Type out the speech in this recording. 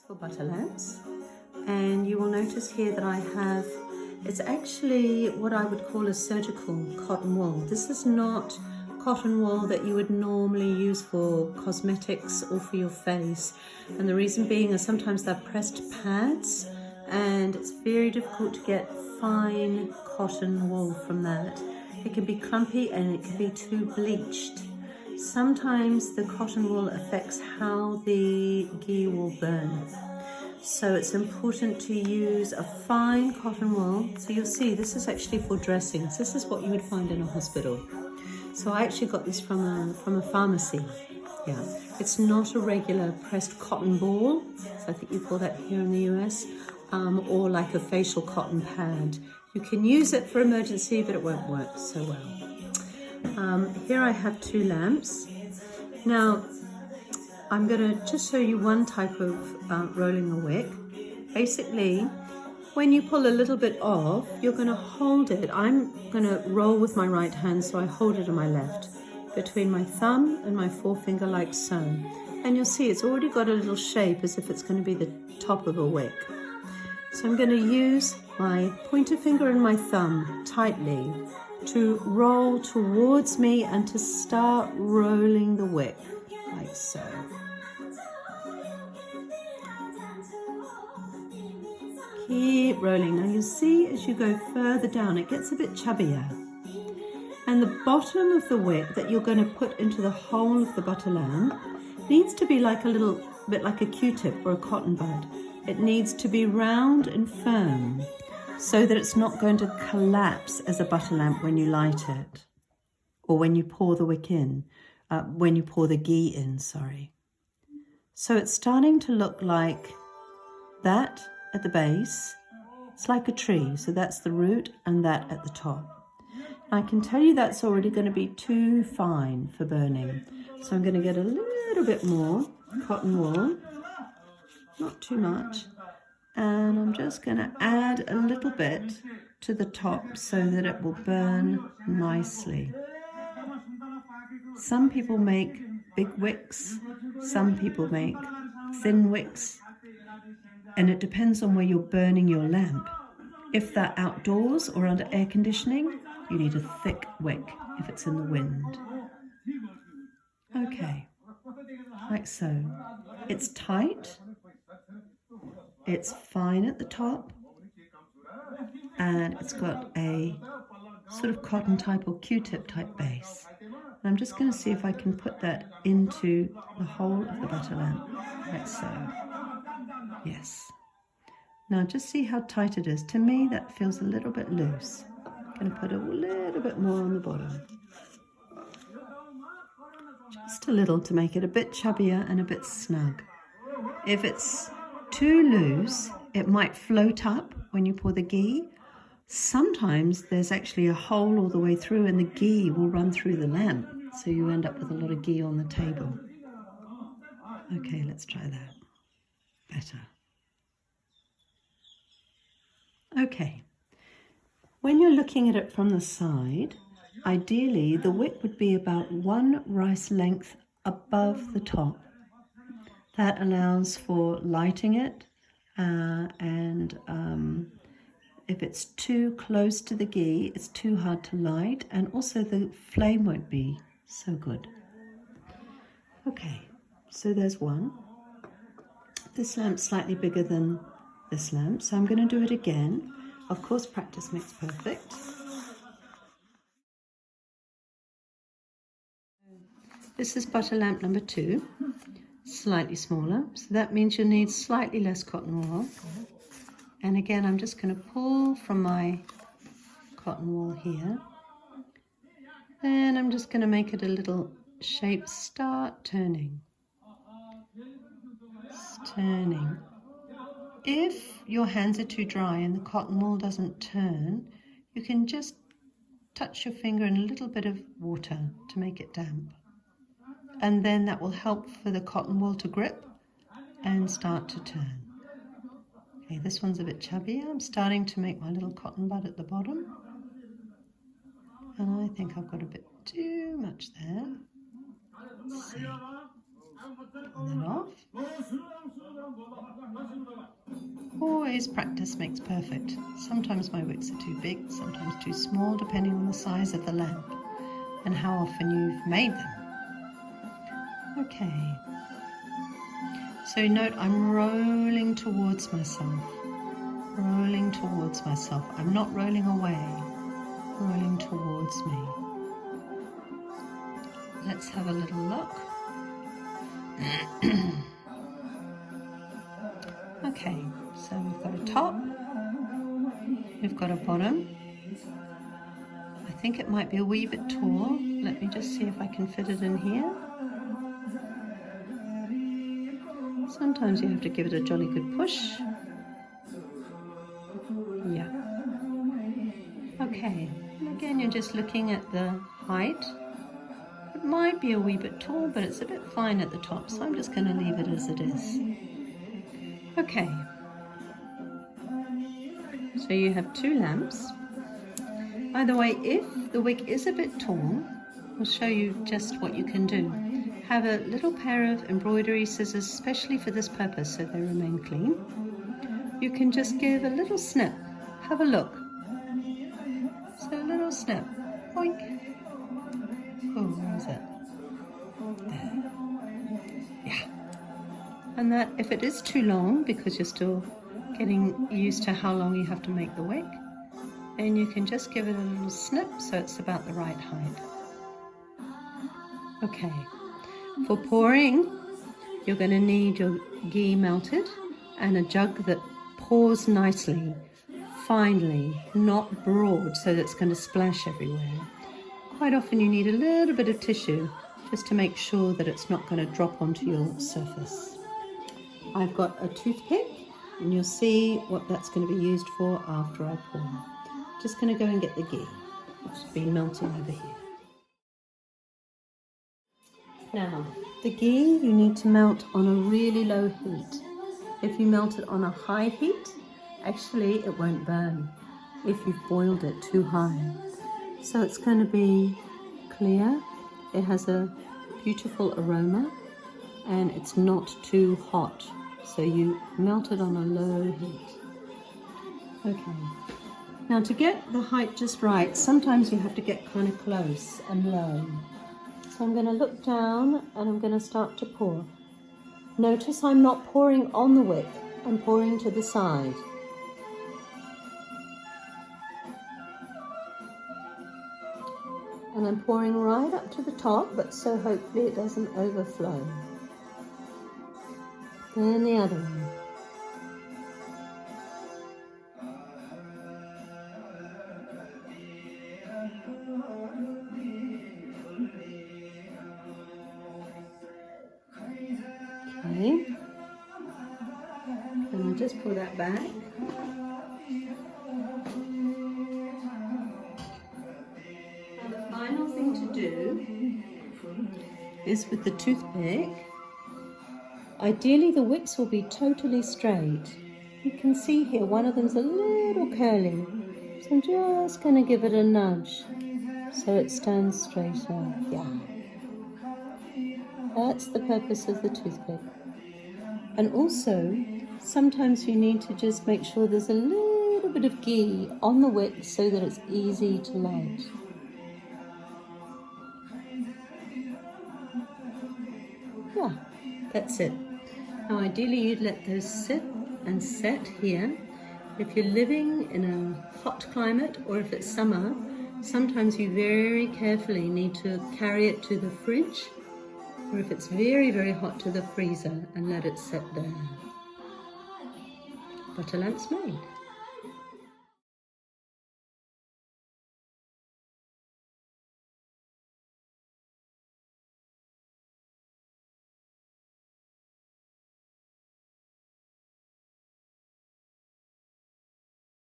For butter lamps, and you will notice here that I have, it's actually what I would call a surgical cotton wool. This is not cotton wool that you would normally use for cosmetics or for your face, and the reason being is sometimes they're pressed pads and it's very difficult to get fine cotton wool from that. It can be clumpy and it can be too bleached. Sometimes the cotton wool affects how the ghee will burn. So it's important to use a fine cotton wool. So you'll see this is actually for dressings. This is what you would find in a hospital. So I actually got this from a pharmacy. Yeah, it's not a regular pressed cotton ball. So I think you call that here in the US, or like a facial cotton pad. You can use it for emergency, but it won't work so well. Here I have 2 lamps. Now, I'm going to just show you one type of rolling a wick. Basically, when you pull a little bit off, you're going to hold it. I'm going to roll with my right hand, so I hold it in my left, between my thumb and my forefinger like so. And you'll see it's already got a little shape as if it's going to be the top of a wick. So I'm going to use my pointer finger and my thumb tightly to roll towards me and to start rolling the wick, like so. Keep rolling. Now you'll see as you go further down, it gets a bit chubbier. And the bottom of the wick that you're going to put into the hole of the butter lamp needs to be like a little bit like a Q-tip or a cotton bud. It needs to be round and firm, so that it's not going to collapse as a butter lamp when you light it, or when you pour the wick in, when you pour the ghee in, sorry. So it's starting to look like that at the base. It's like a tree, so that's the root and that at the top. I can tell you that's already going to be too fine for burning. So I'm going to get a little bit more cotton wool, not too much. And I'm just going to add a little bit to the top so that it will burn nicely. Some people make big wicks, some people make thin wicks, and it depends on where you're burning your lamp. If they're outdoors or under air conditioning, you need a thick wick if it's in the wind. Okay, like so. It's tight. It's fine at the top, and it's got a sort of cotton type or Q-tip type base. And I'm just going to see if I can put that into the hole of the butter lamp, like so. Yes. Now just see how tight it is. To me that feels a little bit loose. I'm going to put a little bit more on the bottom. Just a little to make it a bit chubbier and a bit snug. If it's too loose, it might float up when you pour the ghee. Sometimes there's actually a hole all the way through and the ghee will run through the lamp, so you end up with a lot of ghee on the table. Okay, let's try that. Better. Okay. When you're looking at it from the side, ideally the wick would be about 1 rice length above the top. That allows for lighting it, and if it's too close to the ghee, it's too hard to light, and also the flame won't be so good. Okay, so there's one. This lamp's slightly bigger than this lamp, so I'm going to do it again. Of course, practice makes perfect. This is butter lamp number 2. Slightly smaller, so that means you'll need slightly less cotton wool. And again, I'm just going to pull from my cotton wool here, and I'm just going to make it a little shape. Start turning. It's turning. If your hands are too dry and the cotton wool doesn't turn, you can just touch your finger in a little bit of water to make it damp. And then that will help for the cotton wool to grip and start to turn. Okay, this one's a bit chubby. I'm starting to make my little cotton bud at the bottom. And I think I've got a bit too much there. Let's see. Pull that off. always practice makes perfect. Sometimes my wicks are too big, sometimes too small, depending on the size of the lamp and how often you've made them. Okay. So note I'm rolling towards myself. Rolling towards myself. I'm not rolling away. Rolling towards me. Let's have a little look. Okay, so we've got a top, we've got a bottom. I think it might be a wee bit tall. Let me just see if I can fit it in here. Sometimes you have to give it a jolly good push. Yeah. Okay, and again you're just looking at the height. It might be a wee bit tall, but it's a bit fine at the top, so I'm just going to leave it as it is. Okay. So you have 2 lamps. By the way, if the wick is a bit tall, I'll show you just what you can do. Have a little pair of embroidery scissors, especially for this purpose, so they remain clean. You can just give a little snip. Have a look. So a little snip. Boink. Oh, where is it? There. Yeah. And that, if it is too long, because you're still getting used to how long you have to make the wick, and you can just give it a little snip so it's about the right height. Okay, for pouring, you're going to need your ghee melted and a jug that pours nicely, finely, not broad so that it's going to splash everywhere. Quite often you need a little bit of tissue just to make sure that it's not going to drop onto your surface. I've got a toothpick and you'll see what that's going to be used for after I pour. Just going to go and get the ghee, which has been melting over here. Now, the ghee you need to melt on a really low heat. If you melt it on a high heat, actually it won't burn if you've boiled it too high. So it's going to be clear, it has a beautiful aroma, and it's not too hot. So you melt it on a low heat. Okay. Now to get the height just right, sometimes you have to get kind of close and low. So I'm going to look down and I'm going to start to pour. Notice I'm not pouring on the wick, I'm pouring to the side. And I'm pouring right up to the top, but so hopefully it doesn't overflow. Then the other one. Okay, and I'll just pull that back. Now the final thing to do is with the toothpick, ideally the wicks will be totally straight. You can see here one of them's a little curly, so I'm just going to give it a nudge so it stands straighter. Yeah. That's the purpose of the toothpick. And also, sometimes you need to just make sure there's a little bit of ghee on the wick so that it's easy to light. Yeah, that's it. Now ideally you'd let those sit and set here. If you're living in a hot climate or if it's summer, sometimes you very carefully need to carry it to the fridge, or if it's very, very hot, to the freezer and let it set there. Butter lamps made.